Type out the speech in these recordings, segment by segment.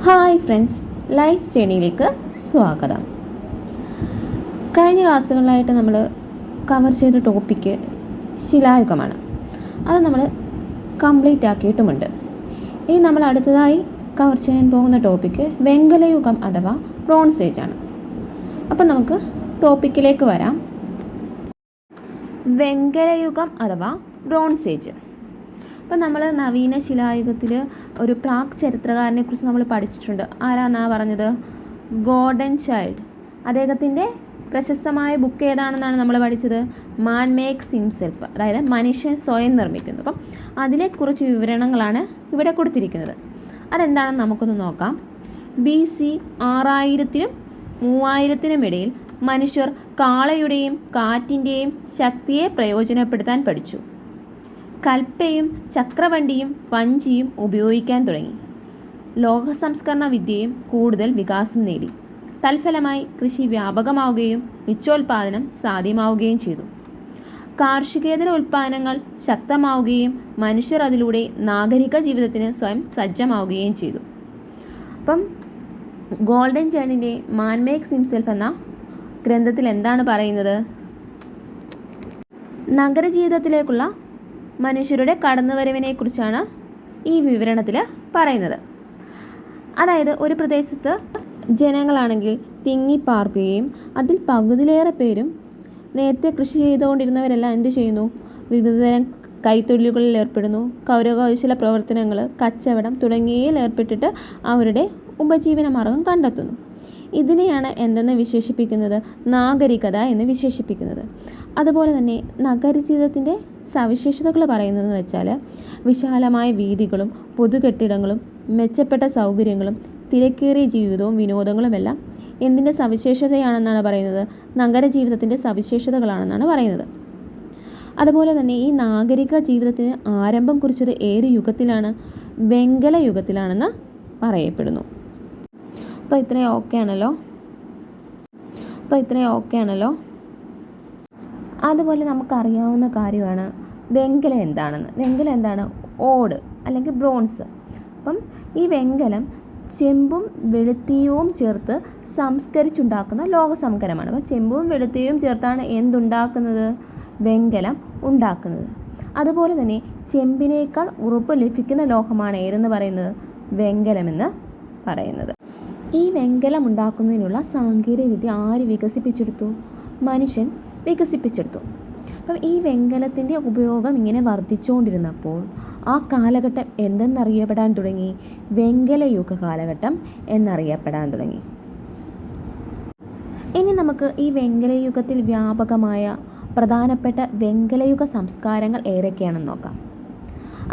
Hi friends, life ജേണിയിലേക്ക് സ്വാഗതം. കഴിഞ്ഞ ക്ലാസ്സുകളിലായിട്ട് നമ്മൾ കവർ ചെയ്ത ടോപ്പിക്ക് ശിലായുഗമാണ്. അത് നമ്മൾ കംപ്ലീറ്റ് ആക്കിയിട്ടുമുണ്ട്. ഇനി നമ്മൾ അടുത്തതായി കവർ ചെയ്യാൻ പോകുന്ന ടോപ്പിക്ക് വെങ്കലയുഗം അഥവാ ബ്രോൺസ് ഏജ് ആണ്. അപ്പം നമുക്ക് ടോപ്പിക്കിലേക്ക് വരാം. വെങ്കലയുഗം അഥവാ ബ്രോൺസ് ഏജ്. അപ്പം നമ്മൾ നവീന ശിലായുഗത്തിൽ ഒരു പ്രാക് ചരിത്രകാരനെ കുറിച്ച് നമ്മൾ പഠിച്ചിട്ടുണ്ട്. ആരാന്നാ പറഞ്ഞത്? Gordon child. അദ്ദേഹത്തിൻ്റെ പ്രശസ്തമായ ബുക്ക് ഏതാണെന്നാണ് നമ്മൾ പഠിച്ചത്? മാൻ മേക്സ് ഹിംസെൽഫ്, അതായത് മനുഷ്യൻ സ്വയം നിർമ്മിക്കുന്നു. അപ്പം അതിലെ കുറച്ച് വിവരണങ്ങളാണ് ഇവിടെ കൊടുത്തിരിക്കുന്നത്. അതെന്താണെന്ന് നമുക്കൊന്ന് നോക്കാം. BC 6000-നും 3000-നും ഇടയിൽ മനുഷ്യർ കാളയുടെയും കാറ്റിൻ്റെയും ശക്തിയെ പ്രയോജനപ്പെടുത്താൻ പഠിച്ചു. കൽപ്പയും ചക്രവണ്ടിയും വഞ്ചിയും ഉപയോഗിക്കാൻ തുടങ്ങി. ലോഹ സംസ്കരണ വിദ്യയും കൂടുതൽ വികാസം നേടി. തൽഫലമായി കൃഷി വ്യാപകമാവുകയും മിച്ചോൽപാദനം സാധ്യമാവുകയും ചെയ്തു. കാർഷികേതര ഉൽപ്പാദനങ്ങൾ ശക്തമാവുകയും മനുഷ്യർ അതിലൂടെ നാഗരിക ജീവിതത്തിന് സ്വയം സജ്ജമാവുകയും ചെയ്തു. അപ്പം ഗോൾഡൻ ചൈൽഡിൻ്റെ മാൻ മേക്സ് ഹിംസെൽഫ് എന്ന ഗ്രന്ഥത്തിൽ എന്താണ് പറയുന്നത്? നഗരജീവിതത്തിലേക്കുള്ള മനുഷ്യരുടെ കടന്നുവരവിനെക്കുറിച്ചാണ് ഈ വിവരണത്തിൽ പറയുന്നത്. അതായത് ഒരു പ്രദേശത്ത് ജനങ്ങളാണെങ്കിൽ തിങ്ങിപ്പാർക്കുകയും അതിൽ പകുതിയിലേറെ പേരും നേരത്തെ കൃഷി ചെയ്തുകൊണ്ടിരുന്നവരെല്ലാം എന്ത് ചെയ്യുന്നു? വിവിധതരം കൈത്തൊഴിലുകളിൽ ഏർപ്പെടുന്നു. കൗശല പ്രവർത്തനങ്ങൾ, കച്ചവടം തുടങ്ങിയവയിൽ ഏർപ്പെട്ടിട്ട് അവരുടെ ഉപജീവന മാർഗം കണ്ടെത്തുന്നു. ഇതിനെയാണ് എന്തെന്ന് വിശേഷിപ്പിക്കുന്നത്? നാഗരികത എന്ന് വിശേഷിപ്പിക്കുന്നത്. അതുപോലെ തന്നെ നഗരജീവിതത്തിൻ്റെ സവിശേഷതകൾ പറയുന്നതെന്ന് വെച്ചാൽ വിശാലമായ വീഥികളും പൊതുകെട്ടിടങ്ങളും മെച്ചപ്പെട്ട സൗകര്യങ്ങളും തിരക്കേറിയ ജീവിതവും വിനോദങ്ങളുമെല്ലാം എന്തിൻ്റെ സവിശേഷതയാണെന്നാണ് പറയുന്നത്? നഗരജീവിതത്തിൻ്റെ സവിശേഷതകളാണെന്നാണ് പറയുന്നത്. അതുപോലെ തന്നെ ഈ നാഗരിക ജീവിതത്തിന് ആരംഭം കുറിച്ചത് ഏത് യുഗത്തിലാണ്? വെങ്കല യുഗത്തിലാണെന്ന് പറയപ്പെടുന്നു. അപ്പോൾ ഇത്രയും ഓക്കെ ആണല്ലോ. അതുപോലെ നമുക്കറിയാവുന്ന കാര്യമാണ് വെങ്കലം എന്താണെന്ന്. വെങ്കലം എന്താണ്? ഓട് അല്ലെങ്കിൽ ബ്രോൺസ്. അപ്പം ഈ വെങ്കലം ചെമ്പും വെളുത്തീയവും ചേർത്ത് സംസ്കരിച്ചുണ്ടാക്കുന്ന ലോഹസങ്കരമാണ്. അപ്പോൾ ചെമ്പും വെളുത്തീയവും ചേർത്താണ് എന്തുണ്ടാക്കുന്നത്? വെങ്കലം ഉണ്ടാക്കുന്നത്. അതുപോലെ തന്നെ ചെമ്പിനേക്കാൾ ഉറപ്പ് ലഭിക്കുന്ന ലോഹമാണ് ഏതെന്ന് പറയുന്നത്? വെങ്കലമെന്ന് പറയുന്നത്. ഈ വെങ്കലം ഉണ്ടാക്കുന്നതിനുള്ള സാങ്കേതിക വിദ്യ ആര് വികസിപ്പിച്ചെടുത്തു? മനുഷ്യൻ വികസിപ്പിച്ചെടുത്തു. അപ്പം ഈ വെങ്കലത്തിൻ്റെ ഉപയോഗം ഇങ്ങനെ വർദ്ധിച്ചുകൊണ്ടിരുന്നപ്പോൾ ആ കാലഘട്ടം എന്തെന്നറിയപ്പെടാൻ തുടങ്ങി? വെങ്കലയുഗ കാലഘട്ടം എന്നറിയപ്പെടാൻ തുടങ്ങി. ഇനി നമുക്ക് ഈ വെങ്കലയുഗത്തിൽ വ്യാപകമായ പ്രധാനപ്പെട്ട വെങ്കലയുഗ സംസ്കാരങ്ങൾ ഏതൊക്കെയാണെന്ന് നോക്കാം.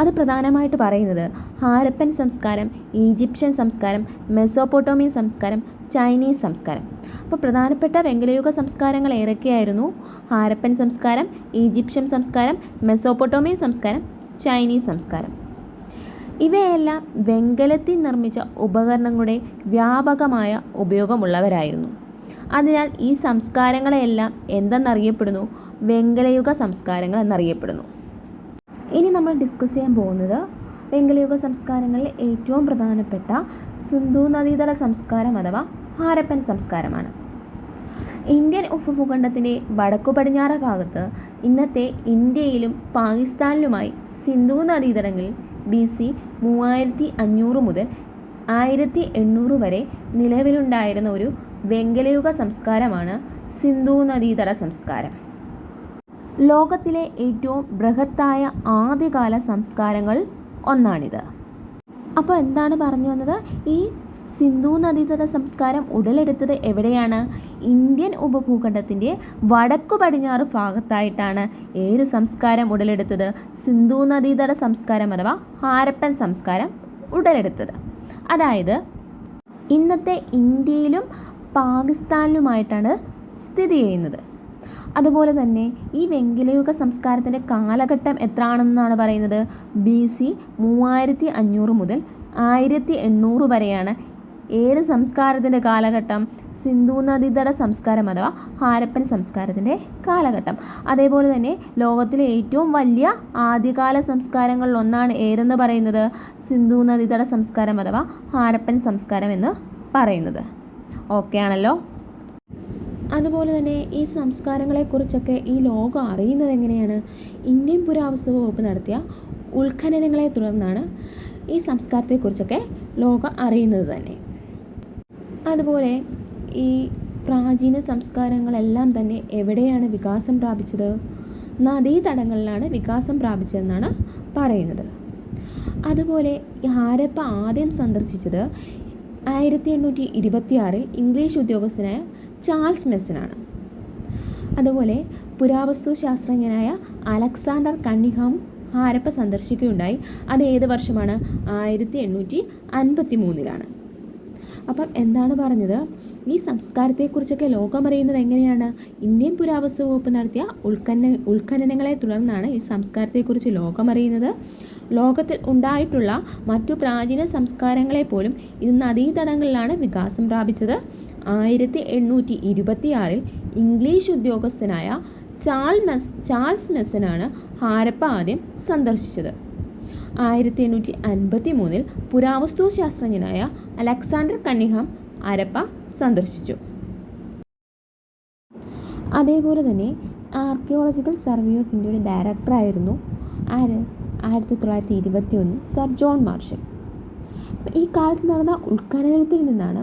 അത് പ്രധാനമായിട്ട് പറയുന്നത് ഹാരപ്പൻ സംസ്കാരം, ഈജിപ്ഷ്യൻ സംസ്കാരം, മെസോപ്പൊട്ടോമിയൻ സംസ്കാരം, ചൈനീസ് സംസ്കാരം. അപ്പോൾ പ്രധാനപ്പെട്ട വെങ്കലയുഗ സംസ്കാരങ്ങൾ ഏതൊക്കെയായിരുന്നു? ഹാരപ്പൻ സംസ്കാരം, ഈജിപ്ഷ്യൻ സംസ്കാരം, മെസോപ്പൊട്ടോമിയൻ സംസ്കാരം, ചൈനീസ് സംസ്കാരം. ഇവയെല്ലാം വെങ്കലത്തിൽ നിർമ്മിച്ച ഉപകരണങ്ങളുടെ വ്യാപകമായ ഉപയോഗമുള്ളവരായിരുന്നു. അതിനാൽ ഈ സംസ്കാരങ്ങളെല്ലാം എന്തെന്നറിയപ്പെടുന്നു? വെങ്കലയുഗ സംസ്കാരങ്ങൾ എന്നറിയപ്പെടുന്നു. ഇനി നമ്മൾ ഡിസ്കസ് ചെയ്യാൻ പോകുന്നത് വെങ്കലയുഗ സംസ്കാരങ്ങളിൽ ഏറ്റവും പ്രധാനപ്പെട്ട സിന്ധു നദീതട സംസ്കാരം അഥവാ ഹാരപ്പൻ സംസ്കാരമാണ്. ഇന്ത്യൻ ഉപഭൂഖണ്ഡത്തിൻ്റെ വടക്കു പടിഞ്ഞാറ് ഭാഗത്ത് ഇന്നത്തെ ഇന്ത്യയിലും പാകിസ്ഥാനിലുമായി സിന്ധു നദീതടങ്ങളിൽ BC 3500 മുതൽ 1800 വരെ നിലവിലുണ്ടായിരുന്ന ഒരു വെങ്കലയുഗ സംസ്കാരമാണ് സിന്ധു നദീതട സംസ്കാരം. ലോകത്തിലെ ഏറ്റവും ബൃഹത്തായ ആദ്യകാല സംസ്കാരങ്ങൾ ഒന്നാണിത്. അപ്പോൾ എന്താണ് പറഞ്ഞു വന്നത്? ഈ സിന്ധു നദീതട സംസ്കാരം ഉടലെടുത്തത് എവിടെയാണ്? ഇന്ത്യൻ ഉപഭൂഖണ്ഡത്തിൻ്റെ വടക്കു പടിഞ്ഞാറ് ഭാഗത്തായിട്ടാണ് ഏത് സംസ്കാരം ഉടലെടുത്തത്? സിന്ധു നദീതട സംസ്കാരം അഥവാ ഹാരപ്പൻ സംസ്കാരം ഉടലെടുത്തത്. അതായത് ഇന്നത്തെ ഇന്ത്യയിലും പാകിസ്ഥാനിലുമായിട്ടാണ് സ്ഥിതി ചെയ്യുന്നത്. അതുപോലെ തന്നെ ഈ വെങ്കലയുഗ സംസ്കാരത്തിൻ്റെ കാലഘട്ടം എത്രയാണെന്നാണ് പറയുന്നത്? BC 3500 മുതൽ 1800 വരെയാണ് ഏത് സംസ്കാരത്തിൻ്റെ കാലഘട്ടം? സിന്ധു നദീതട സംസ്കാരം അഥവാ ഹാരപ്പൻ സംസ്കാരത്തിൻ്റെ കാലഘട്ടം. അതേപോലെ തന്നെ ലോകത്തിലെ ഏറ്റവും വലിയ ആദ്യകാല സംസ്കാരങ്ങളിൽ ഒന്നാണ് ഏതെന്ന് പറയുന്നത്? സിന്ധു നദീതട സംസ്കാരം അഥവാ ഹാരപ്പൻ സംസ്കാരം എന്ന് പറയുന്നത്. ഓക്കെ ആണല്ലോ. അതുപോലെ തന്നെ ഈ സംസ്കാരങ്ങളെക്കുറിച്ചൊക്കെ ഈ ലോകം അറിയുന്നത് എങ്ങനെയാണ്? ഇന്ത്യൻ പുരാവസ്തു വകുപ്പ് നടത്തിയ ഉത്ഖനനങ്ങളെ തുടർന്നാണ് ഈ സംസ്കാരത്തെക്കുറിച്ചൊക്കെ ലോകം അറിയുന്നത് തന്നെ. അതുപോലെ ഈ പ്രാചീന സംസ്കാരങ്ങളെല്ലാം തന്നെ എവിടെയാണ് വികാസം പ്രാപിച്ചത്? നദീതടങ്ങളിലാണ് വികാസം പ്രാപിച്ചതെന്നാണ് പറയുന്നത്. അതുപോലെ ഈ ഹാരപ്പ ആദ്യം സന്ദർശിച്ചത് 1826 ഇംഗ്ലീഷ് ഉദ്യോഗസ്ഥനായ ചാൾസ് മെസനാണ്. അതുപോലെ പുരാവസ്തു ശാസ്ത്രജ്ഞനായ അലക്സാണ്ടർ കണ്ണിങ്ഹാം ഹാരപ്പ സന്ദർശിക്കുകയുണ്ടായി. അത് ഏത് വർഷമാണ്? 1853. അപ്പം എന്താണ് പറഞ്ഞത്? ഈ സംസ്കാരത്തെക്കുറിച്ചൊക്കെ ലോകമറിയുന്നത് എങ്ങനെയാണ്? ഇന്ത്യൻ പുരാവസ്തു വകുപ്പ് നടത്തിയ ഉത്ഖനനങ്ങളെ തുടർന്നാണ് ഈ സംസ്കാരത്തെക്കുറിച്ച് ലോകമറിയുന്നത്. ലോകത്തിൽ ഉണ്ടായിട്ടുള്ള മറ്റു പ്രാചീന സംസ്കാരങ്ങളെ പോലും ഇത് നദീതടങ്ങളിലാണ് വികാസം പ്രാപിച്ചത്. 1826 ഇംഗ്ലീഷ് ഉദ്യോഗസ്ഥനായ ചാൾസ് മെസനാണ് ഹാരപ്പ ആദ്യം സന്ദർശിച്ചത്. 1853 പുരാവസ്തു ശാസ്ത്രജ്ഞനായ അലക്സാണ്ടർ കണ്ണിങ്ഹാം ഹാരപ്പ സന്ദർശിച്ചു. അതേപോലെ തന്നെ ആർക്കിയോളജിക്കൽ സർവേ ഓഫ് ഇന്ത്യയുടെ ഡയറക്ടറായിരുന്നു ആര്? 1921 സർ ജോൺ മാർഷൽ. ഈ കാലത്ത് നടന്ന ഉത്ഖനനത്തിൽ നിന്നാണ്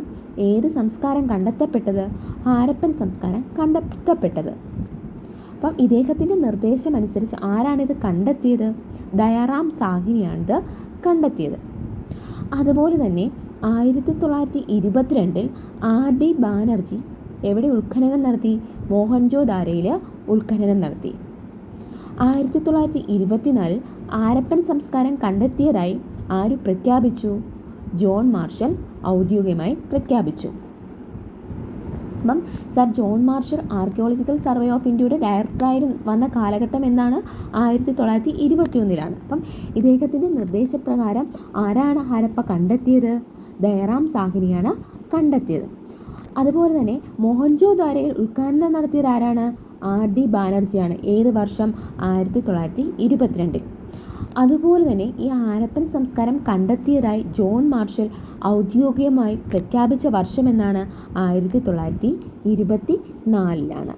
ഏത് സംസ്കാരം കണ്ടെത്തപ്പെട്ടത്? ഹാരപ്പൻ സംസ്കാരം കണ്ടെത്തപ്പെട്ടത്. അപ്പം ഇദ്ദേഹത്തിൻ്റെ നിർദ്ദേശമനുസരിച്ച് ആരാണിത് കണ്ടെത്തിയത്? ദയാറാം സാഹ്നിയാണിത് കണ്ടെത്തിയത്. അതുപോലെ തന്നെ 1922 RD ബാനർജി എവിടെ ഉത്ഖനനം നടത്തി? മോഹൻജോദാരോയിൽ ഉത്ഖനനം നടത്തി. 1924 ഹാരപ്പൻ സംസ്കാരം കണ്ടെത്തിയതായി ആര് പ്രഖ്യാപിച്ചു? ജോൺ മാർഷൽ ഔദ്യോഗികമായി പ്രഖ്യാപിച്ചു. അപ്പം sir John marshal archaeological survey of ഇന്ത്യയുടെ ഡയറക്ടറായി വന്ന കാലഘട്ടം എന്നാണ്? 1921. അപ്പം ഇദ്ദേഹത്തിൻ്റെ നിർദ്ദേശപ്രകാരം ആരാണ് ഹാരപ്പ കണ്ടെത്തിയത്? ദയാറാം സാഹ്നിയാണ് കണ്ടെത്തിയത്. അതുപോലെ തന്നെ മോഹൻജോദാരോയിൽ ഉത്ഖനനം നടത്തിയത് ആരാണ്? RD ബാനർജിയാണ്. ഏത് വർഷം? 1922. അതുപോലെ തന്നെ ഈ ഹാരപ്പൻ സംസ്കാരം കണ്ടെത്തിയതായി ജോൺ മാർഷൽ ഔദ്യോഗികമായി പ്രഖ്യാപിച്ച വർഷം എന്നാണ്? 1924.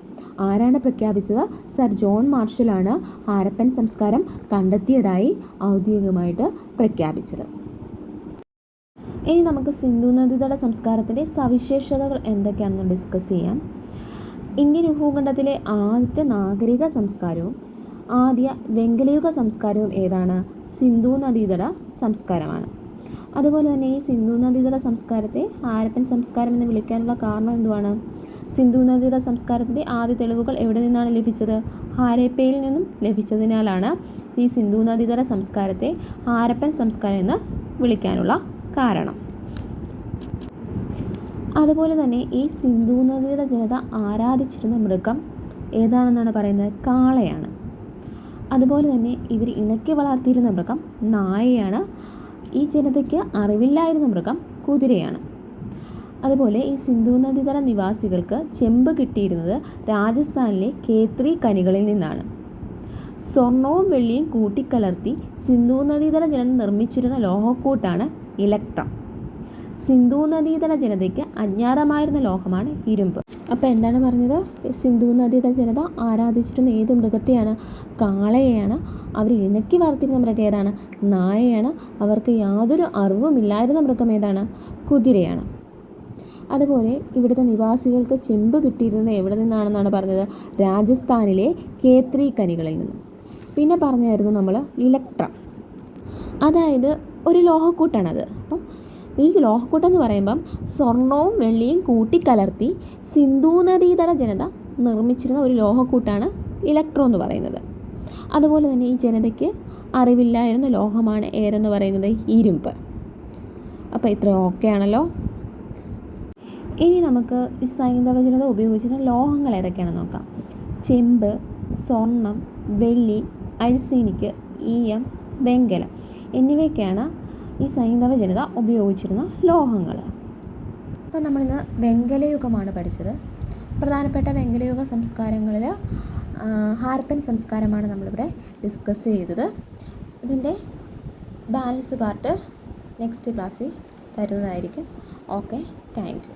ആരാണ് പ്രഖ്യാപിച്ചത്? സർ ജോൺ മാർഷലാണ് ഹാരപ്പൻ സംസ്കാരം കണ്ടെത്തിയതായി ഔദ്യോഗികമായിട്ട് പ്രഖ്യാപിച്ചത്. ഇനി നമുക്ക് സിന്ധു നദീതട സംസ്കാരത്തിൻ്റെ സവിശേഷതകൾ എന്തൊക്കെയാണെന്ന് ഡിസ്കസ് ചെയ്യാം. ഇന്ത്യൻ ഭൂഖണ്ഡത്തിലെ ആദ്യത്തെ നാഗരിക സംസ്കാരവും ആദ്യ വെങ്കലയുഗ സംസ്കാരവും ഏതാണ്? സിന്ധു നദീതട സംസ്കാരമാണ്. അതുപോലെ തന്നെ ഈ സിന്ധു നദീതട സംസ്കാരത്തെ ഹാരപ്പൻ സംസ്കാരം എന്ന് വിളിക്കാനുള്ള കാരണം എന്തുവാണ്? സിന്ധു നദീതട സംസ്കാരത്തിൻ്റെ ആദ്യ തെളിവുകൾ എവിടെ നിന്നാണ് ലഭിച്ചത്? ഹാരപ്പയിൽ നിന്നും ലഭിച്ചതിനാലാണ് ഈ സിന്ധു നദീതട സംസ്കാരത്തെ ഹാരപ്പൻ സംസ്കാരം എന്ന് വിളിക്കാനുള്ള കാരണം. അതുപോലെ തന്നെ ഈ സിന്ധു നദീതട ജനത ആരാധിച്ചിരുന്ന മൃഗം ഏതാണെന്നാണ് പറയുന്നത്? കാളയാണ്. അതുപോലെ തന്നെ ഇവർ ഇണക്കി വളർത്തിയിരുന്ന മൃഗം നായയാണ്. ഈ ജനതയ്ക്ക് അറിവില്ലായിരുന്ന മൃഗം കുതിരയാണ്. അതുപോലെ ഈ സിന്ധു നദീതട നിവാസികൾക്ക് ചെമ്പ് കിട്ടിയിരുന്നത് രാജസ്ഥാനിലെ ഖേത്രി ഖനികളിൽ നിന്നാണ്. സ്വർണവും വെള്ളിയും കൂട്ടിക്കലർത്തി സിന്ധു നദീതട ജനത നിർമ്മിച്ചിരുന്ന ലോഹക്കൂട്ടാണ് ഇലക്ട്രം. സിന്ധു നദീതട ജനതയ്ക്ക് അജ്ഞാതമായിരുന്ന ലോഹമാണ് ഇരുമ്പ്. അപ്പോൾ എന്താണ് പറഞ്ഞത്? സിന്ധു നദീതട ജനത ആരാധിച്ചിരുന്ന ഏത് മൃഗത്തെയാണ്? കാളയെയാണ്. അവർ ഇണക്കി വളർത്തിയിരുന്ന മൃഗം ഏതാണ്? നായയാണ്. അവർക്ക് യാതൊരു അറിവുമില്ലായിരുന്ന മൃഗം ഏതാണ്? കുതിരയാണ്. അതുപോലെ ഇവിടുത്തെ നിവാസികൾക്ക് ചെമ്പ് കിട്ടിയിരുന്നത് എവിടെ നിന്നാണെന്നാണ് പറഞ്ഞത്? രാജസ്ഥാനിലെ ഖേത്രി ഖനികളിൽ നിന്ന്. പിന്നെ പറഞ്ഞായിരുന്നു നമ്മൾ ഇലക്ട്രം, അതായത് ഒരു ലോഹക്കൂട്ടാണത്. അപ്പം ഈ ലോഹക്കൂട്ടെന്ന് പറയുമ്പം സ്വർണവും വെള്ളിയും കൂട്ടിക്കലർത്തി സിന്ധു നദീതട ജനത നിർമ്മിച്ചിരുന്ന ഒരു ലോഹക്കൂട്ടാണ് ഇലക്ട്രോ എന്ന് പറയുന്നത്. അതുപോലെ തന്നെ ഈ ജനതയ്ക്ക് അറിവില്ലായിരുന്ന ലോഹമാണ് ഏതെന്ന് പറയുന്നത്? ഇരുമ്പ്. അപ്പോൾ ഇത്ര ഓക്കെ ആണല്ലോ. ഇനി നമുക്ക് ഈ സൈന്ധവ ജനത ഉപയോഗിച്ചിരുന്ന ലോഹങ്ങൾ ഏതൊക്കെയാണെന്ന് നോക്കാം. ചെമ്പ്, സ്വർണം, വെള്ളി, അഴ്സീനിക്ക്, ഈയം, വെങ്കലം എന്നിവയൊക്കെയാണ് ഈ സൈന്ധവ ജനത ഉപയോഗിച്ചിരുന്ന ലോഹങ്ങൾ. അപ്പോൾ നമ്മളിന്ന് വെങ്കലയുഗമാണ് പഠിച്ചത്. പ്രധാനപ്പെട്ട വെങ്കലയുഗ സംസ്കാരങ്ങളിൽ ഹാരപ്പൻ സംസ്കാരമാണ് നമ്മളിവിടെ ഡിസ്കസ് ചെയ്തത്. ഇതിൻ്റെ ബാലൻസ് പാർട്ട് നെക്സ്റ്റ് ക്ലാസ്സിൽ തരുന്നതായിരിക്കും. Okay, thank you.